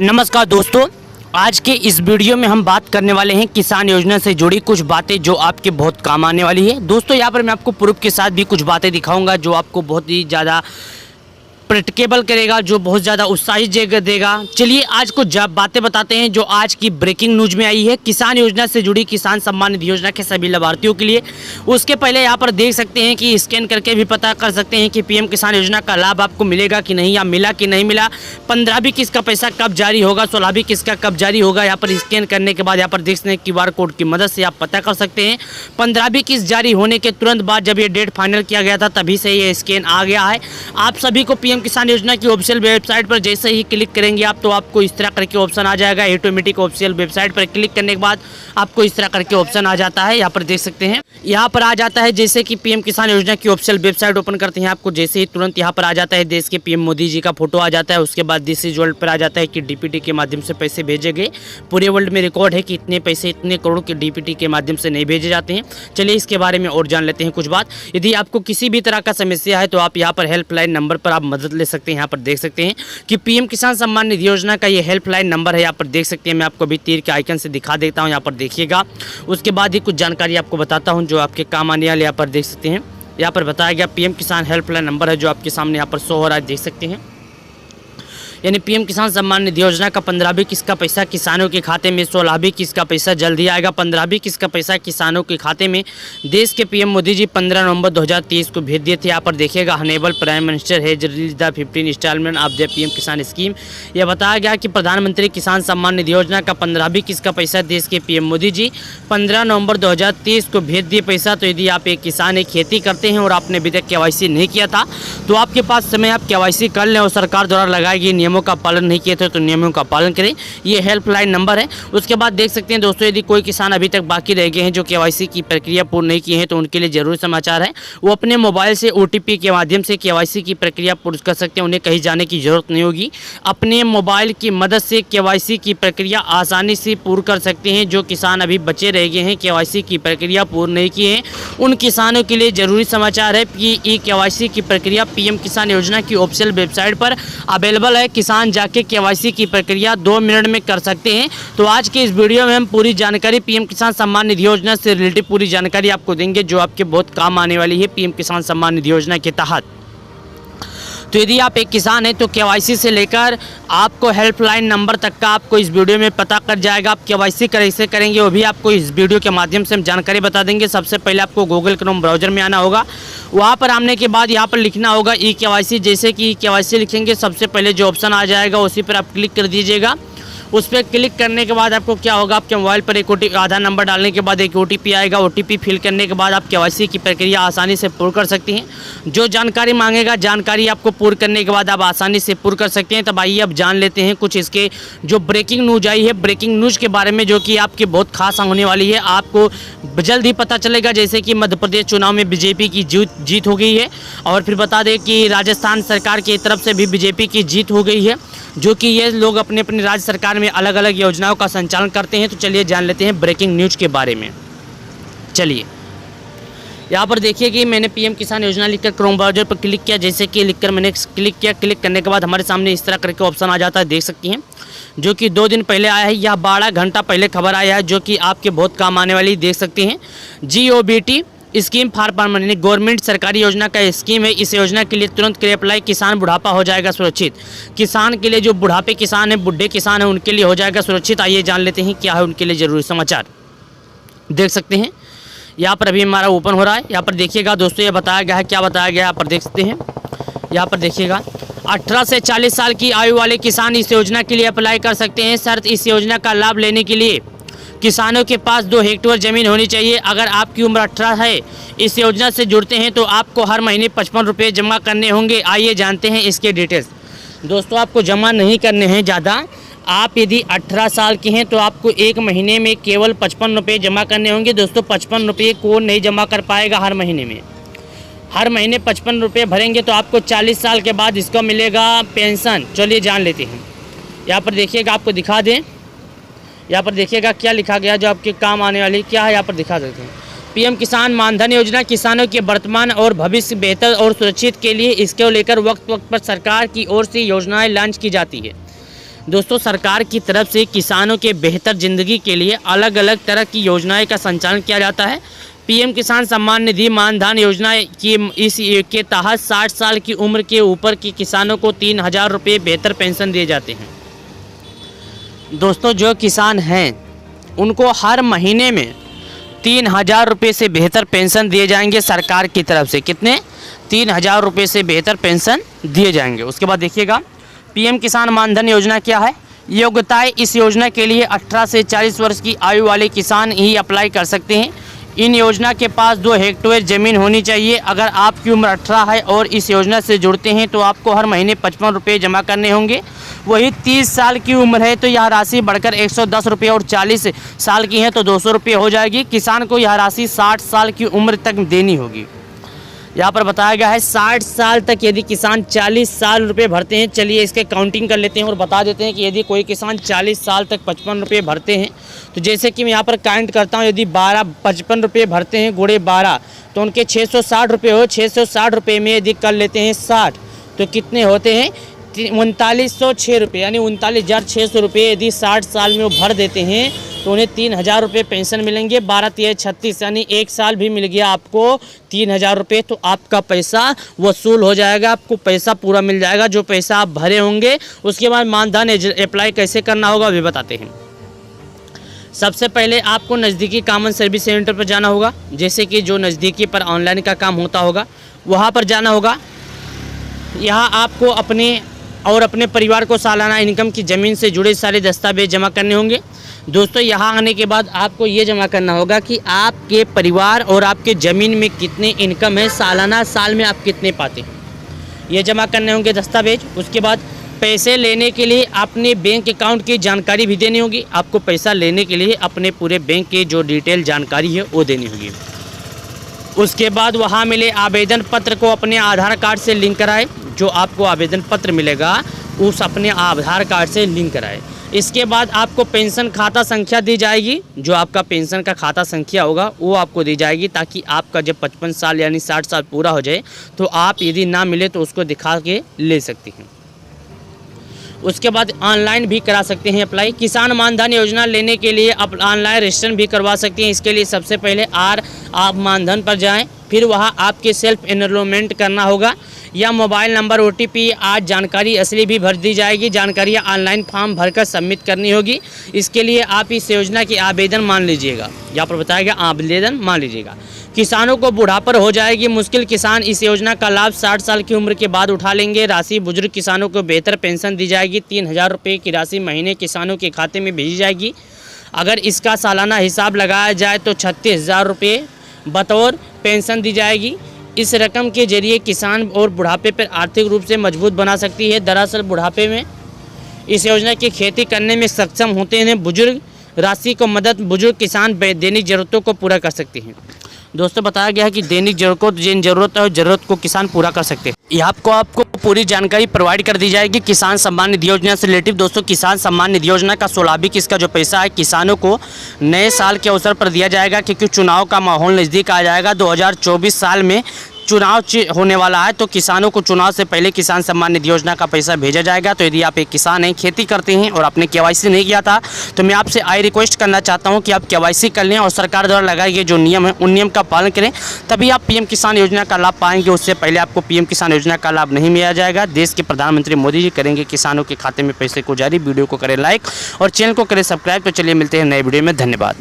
नमस्कार दोस्तों, आज के इस वीडियो में हम बात करने वाले हैं किसान योजना से जुड़ी कुछ बातें जो आपके बहुत काम आने वाली है। दोस्तों यहाँ पर मैं आपको प्रूफ के साथ भी कुछ बातें दिखाऊंगा जो आपको बहुत ही ज़्यादा प्रैक्टिकल करेगा, जो बहुत ज़्यादा उत्साहित देगा। चलिए आज कुछ बातें बताते हैं जो आज की ब्रेकिंग न्यूज़ में आई है किसान योजना से जुड़ी किसान सम्मान निधि योजना के सभी लाभार्थियों के लिए। उसके पहले यहाँ पर देख सकते हैं कि स्कैन करके भी पता कर सकते हैं कि पीएम किसान योजना का लाभ आपको मिलेगा कि नहीं, या मिला कि नहीं मिला, 15वीं किस्त का पैसा कब जारी होगा, 16वीं किस्त का कब जारी होगा। यहाँ पर स्कैन करने के बाद यहाँ पर देख सकते हैं QR कोड की मदद से आप पता कर सकते हैं। 15वीं किस्त जारी होने के तुरंत बाद जब ये डेट फाइनल किया गया था तभी से ये स्कैन आ गया है। आप सभी को पीएम किसान योजना की ऑफिशियल वेबसाइट पर जैसे ही क्लिक करेंगे आप तो आपको इस तरह करके ऑप्शन आ जाएगा। ऑटोमेटिक ऑफिशियल वेबसाइट पर क्लिक करने के बाद आपको इस तरह करके ऑप्शन आ जाता है। यहाँ पर देख सकते हैं, यहाँ पर आ जाता है जैसे कि पीएम किसान योजना की ऑफिशियल वेबसाइट ओपन करते हैं आपको जैसे ही तुरंत यहाँ पर आ जाता है देश के पीएम मोदी जी का फोटो आ जाता है। उसके बाद दिस इज वर्ल्ड पर आ जाता है कि डीपीटी के माध्यम से पैसे भेजे गए। पूरे वर्ल्ड में रिकॉर्ड है कि इतने पैसे इतने करोड़ के डीपीटी के माध्यम से नहीं भेजे जाते हैं। चलिए इसके बारे में और जान लेते हैं कुछ बात। यदि आपको किसी भी तरह का समस्या है तो आप यहाँ पर हेल्पलाइन नंबर पर आप मदद ले सकते हैं। यहाँ पर देख सकते हैं कि पीएम किसान सम्मान निधि योजना का ये हेल्पलाइन नंबर है। यहाँ पर देख सकते हैं, मैं आपको अभी तीर के आइकन से दिखा देता हूँ, यहाँ पर देखिएगा। उसके बाद ही कुछ जानकारी आपको बताता हूँ जो आपके काम आने वाले। यहाँ पर देख सकते हैं, यहाँ पर बताया गया पीएम किसान हेल्पलाइन नंबर है जो आपके सामने यहाँ पर शो हो रहा है, देख सकते हैं। यानी पीएम किसान सम्मान निधि योजना का 15वीं किस्त का पैसा किसानों के खाते में, 16वीं किस्त का पैसा जल्दी आएगा। 15वीं किस्त का पैसा किसानों के खाते में देश के पीएम मोदी जी 15 नवंबर 2023 को भेज दिए थे। यहाँ पर देखिएगा, honourable prime minister has release the 15 instalment of the PM Kisan scheme. यह बताया गया कि प्रधानमंत्री किसान सम्मान निधि योजना का 15वीं किस्त का पैसा देश के पीएम मोदी जी 15 नवंबर 2023 को भेज दिए पैसा। तो यदि आप एक किसान एक खेती करते हैं और आपने अभी तक KYC नहीं किया था तो आपके पास समय आप KYC कर लें और सरकार द्वारा लगाई गई नियमों का पालन नहीं किए थे तो नियमों का पालन करें। ये हेल्पलाइन नंबर है। उसके बाद देख सकते हैं दोस्तों, यदि कोई किसान अभी तक बाकी रह गए हैं जो KYC की प्रक्रिया पूर्ण नहीं की है तो उनके लिए जरूरी समाचार है। वो अपने मोबाइल से OTP के माध्यम से KYC की प्रक्रिया पूर्ण कर सकते हैं। उन्हें कहीं जाने की जरूरत नहीं होगी। अपने मोबाइल की मदद से KYC की प्रक्रिया आसानी से पूर्ण कर सकते हैं। जो किसान अभी बचे रह गए हैं KYC की प्रक्रिया पूर्ण नहीं किए हैं उन किसानों के लिए जरूरी समाचार है कि KYC की प्रक्रिया पीएम किसान योजना की ऑफिशियल वेबसाइट पर अवेलेबल है। किसान जाके KYC की प्रक्रिया 2 मिनट में कर सकते हैं। तो आज के इस वीडियो में हम पूरी जानकारी पीएम किसान सम्मान निधि योजना से रिलेटेड पूरी जानकारी आपको देंगे जो आपके बहुत काम आने वाली है पीएम किसान सम्मान निधि योजना के तहत। तो यदि आप एक किसान हैं तो KYC से लेकर आपको हेल्पलाइन नंबर तक का आपको इस वीडियो में पता कर जाएगा। आप KYC कैसे करेंगे वो भी आपको इस वीडियो के माध्यम से हम जानकारी बता देंगे। सबसे पहले आपको गूगल क्रोम ब्राउज़र में आना होगा। वहाँ पर आने के बाद यहाँ पर लिखना होगा KYC। जैसे कि KYC लिखेंगे सबसे पहले जो ऑप्शन आ जाएगा उसी पर आप क्लिक कर दीजिएगा। उस पर क्लिक करने के बाद आपको क्या होगा, आपके मोबाइल पर एक आधार नंबर डालने के बाद एक OTP आएगा। OTP फिल करने के बाद आप KYC की प्रक्रिया आसानी से पूर्ण कर सकते हैं। जो जानकारी मांगेगा जानकारी आपको पूर्ण करने के बाद आप आसानी से पूर्ण कर सकते हैं। तब आइए अब जान लेते हैं कुछ इसके जो ब्रेकिंग न्यूज़ आई है ब्रेकिंग न्यूज़ के बारे में जो कि आपकी बहुत खास होने वाली है। आपको जल्द ही पता चलेगा जैसे कि मध्य प्रदेश चुनाव में BJP की जीत हो गई है और फिर बता दें कि राजस्थान सरकार की तरफ से भी BJP की जीत हो गई है जो कि ये लोग अपने अपने राज्य सरकार में अलग अलग योजनाओं का संचालन करते हैं। तो चलिए जान लेते हैं ब्रेकिंग न्यूज़ के बारे में। चलिए यहाँ पर देखिए कि मैंने पीएम किसान योजना लिखकर क्रोम ब्राउज़र पर क्लिक किया। जैसे कि लिखकर मैंने क्लिक किया, क्लिक करने के बाद हमारे सामने इस तरह करके ऑप्शन आ जाता है, देख सकती हैं, जो कि 2 दिन पहले आया है। यह 12 घंटा पहले खबर आया है जो कि आपके बहुत काम आने वाली, देख सकते हैं। GOBT scheme for permanent government सरकारी योजना का स्कीम है। इस योजना के लिए तुरंत करें अप्लाई। किसान बुढ़ापा हो जाएगा सुरक्षित। किसान के लिए जो बुढ़ापे किसान है, बुढ़े किसान है, उनके लिए हो जाएगा सुरक्षित। आइए जान लेते हैं क्या है उनके लिए जरूरी समाचार। देख सकते हैं यहाँ पर अभी हमारा ओपन हो रहा है। यहाँ पर देखिएगा दोस्तों, ये बताया गया है, क्या बताया गया है यहाँ पर देख सकते हैं। यहाँ पर देखिएगा 18 से 40 साल की आयु वाले किसान इस योजना के लिए अप्लाई कर सकते हैं। शर्त, इस योजना का लाभ लेने के लिए किसानों के पास 2 हेक्टेयर ज़मीन होनी चाहिए। अगर आपकी उम्र 18 है, इस योजना से जुड़ते हैं तो आपको हर महीने 55 रुपये जमा करने होंगे। आइए जानते हैं इसके डिटेल्स। दोस्तों आपको जमा नहीं करने हैं ज़्यादा। आप यदि 18 साल के हैं तो आपको 1 महीने में केवल 55 रुपये जमा करने होंगे। दोस्तों 55 रुपये कौन नहीं जमा कर पाएगा हर महीने में। हर महीने 55 रुपये भरेंगे तो आपको 40 साल के बाद इसका मिलेगा पेंशन। चलिए जान लेते हैं। यहाँ पर देखिएगा, आपको दिखा दें, यहाँ पर देखिएगा क्या लिखा गया जो आपके काम आने वाली क्या है। यहाँ पर दिखा देते हैं। पीएम किसान मानधन योजना किसानों के वर्तमान और भविष्य बेहतर और सुरक्षित के लिए इसको लेकर वक्त वक्त पर सरकार की ओर से योजनाएं लॉन्च की जाती है। दोस्तों सरकार की तरफ से किसानों के बेहतर ज़िंदगी के लिए अलग अलग तरह की योजनाएं का संचालन किया जाता है। पीएम किसान सम्मान निधि मानधन योजना की के तहत 60 साल की उम्र के ऊपर के किसानों को 3000 रुपये बेहतर पेंशन दिए जाते हैं। दोस्तों जो किसान हैं उनको हर महीने में 3000 रुपये से बेहतर पेंशन दिए जाएंगे सरकार की तरफ से। कितने? 3000 रुपये से बेहतर पेंशन दिए जाएंगे। उसके बाद देखिएगा पीएम किसान मानधन योजना क्या है। योग्यताएं, इस योजना के लिए 18 से 40 वर्ष की आयु वाले किसान ही अप्लाई कर सकते हैं। इन योजना के पास 2 हेक्टेयर ज़मीन होनी चाहिए। अगर आपकी उम्र 18 है और इस योजना से जुड़ते हैं तो आपको हर महीने 55 रुपये जमा करने होंगे। वही 30 साल की उम्र है तो यह राशि बढ़कर 110 रुपये और 40 साल की है तो 200 रुपये हो जाएगी। किसान को यह राशि 60 साल की उम्र तक देनी होगी। यहाँ पर बताया गया है 60 साल तक यदि किसान 40 साल रुपये भरते हैं। चलिए इसके काउंटिंग कर लेते हैं और बता देते हैं कि यदि कोई किसान 40 साल तक 55 रुपये भरते हैं तो जैसे कि मैं यहाँ पर काउंट करता हूँ, यदि 55 रुपये भरते हैं गुणे 12 तो उनके 660 रुपये हो। 660 रुपये में यदि कर लेते हैं 60 तो कितने होते हैं? 3906 रुपये, यानी 39,600 रुपये यदि 60 साल में वो भर देते हैं तो उन्हें 3000 रुपये पेंशन मिलेंगे। 12×3=36 यानी 1 साल भी मिल गया आपको 3000 रुपये तो आपका पैसा वसूल हो जाएगा। आपको पैसा पूरा मिल जाएगा जो पैसा आप भरे होंगे। उसके बाद मानधन अप्लाई कैसे करना होगा भी बताते हैं। सबसे पहले आपको नज़दीकी कॉमन सर्विस सेंटर पर जाना होगा। जैसे कि जो नज़दीकी पर ऑनलाइन का काम होता होगा वहाँ पर जाना होगा। यहाँ आपको अपने परिवार को सालाना इनकम की ज़मीन से जुड़े सारे दस्तावेज जमा करने होंगे। दोस्तों यहाँ आने के बाद आपको ये जमा करना होगा कि आपके परिवार और आपके ज़मीन में कितने इनकम है, सालाना साल में आप कितने पाते हैं, ये जमा करने होंगे दस्तावेज। उसके बाद पैसे लेने के लिए अपने बैंक अकाउंट की जानकारी भी देनी होगी। आपको पैसा लेने के लिए अपने पूरे बैंक की जो डिटेल जानकारी है वो देनी होगी। उसके बाद वहाँ मिले आवेदन पत्र को अपने आधार कार्ड से लिंक कराए। जो आपको आवेदन पत्र मिलेगा उस अपने आधार कार्ड से लिंक कराए। इसके बाद आपको पेंशन खाता संख्या दी जाएगी। जो आपका पेंशन का खाता संख्या होगा वो आपको दी जाएगी ताकि आपका जब 55 साल यानी 60 साल पूरा हो जाए तो आप यदि ना मिले तो उसको दिखा के ले सकते हैं। उसके बाद ऑनलाइन भी करा सकते हैं अप्लाई। किसान मानधन योजना लेने के लिए आप ऑनलाइन रजिस्ट्रेशन भी करवा सकते हैं। इसके लिए सबसे पहले आप मानधन पर जाएं, फिर वहां आपके सेल्फ एनरोलमेंट करना होगा या मोबाइल नंबर OTP आज जानकारी असली भी भर दी जाएगी। जानकारियाँ ऑनलाइन फॉर्म भरकर सबमिट करनी होगी। इसके लिए आप इस योजना की आवेदन मान लीजिएगा। यहाँ पर बताया गया आवेदन मान लीजिएगा। किसानों को बुढ़ापा हो जाएगी मुश्किल, किसान इस योजना का लाभ 60 साल की उम्र के बाद उठा लेंगे। राशि बुजुर्ग किसानों को बेहतर पेंशन दी जाएगी। 3000 रुपये की राशि महीने किसानों के खाते में भेजी जाएगी। अगर इसका सालाना हिसाब लगाया जाए तो 36,000 रुपये बतौर पेंशन दी जाएगी। इस रकम के जरिए किसान और बुढ़ापे पर आर्थिक रूप से मजबूत बना सकती है। दरअसल बुढ़ापे में इस योजना की खेती करने में सक्षम होते हैं बुजुर्ग। राशि को मदद बुजुर्ग किसान दैनिक ज़रूरतों को पूरा कर सकते हैं। दोस्तों बताया गया है कि दैनिक ज़रूरत है और ज़रूरत को किसान पूरा कर सकते हैं। ये आपको पूरी जानकारी प्रोवाइड कर दी जाएगी किसान सम्मान निधि योजना से रिलेटिव। दोस्तों किसान सम्मान निधि योजना का 16वीं किस्त का जो पैसा है किसानों को नए साल के अवसर पर दिया जाएगा, क्योंकि चुनाव का माहौल नज़दीक आ जाएगा। 2024 साल में चुनाव होने वाला है तो किसानों को चुनाव से पहले किसान सम्मान निधि योजना का पैसा भेजा जाएगा। तो यदि आप एक किसान हैं, खेती करते हैं और आपने KYC नहीं किया था तो मैं आपसे रिक्वेस्ट करना चाहता हूं कि आप KYC कर लें और सरकार द्वारा लगाए गए जो नियम है उन नियम का पालन करें, तभी आप PM किसान योजना का लाभ पाएंगे। उससे पहले आपको PM किसान योजना का लाभ नहीं मिला जाएगा। देश के प्रधानमंत्री मोदी जी करेंगे किसानों के खाते में पैसे को जारी। वीडियो को करें लाइक और चैनल को करें सब्सक्राइब। तो चलिए मिलते हैं नए वीडियो में। धन्यवाद।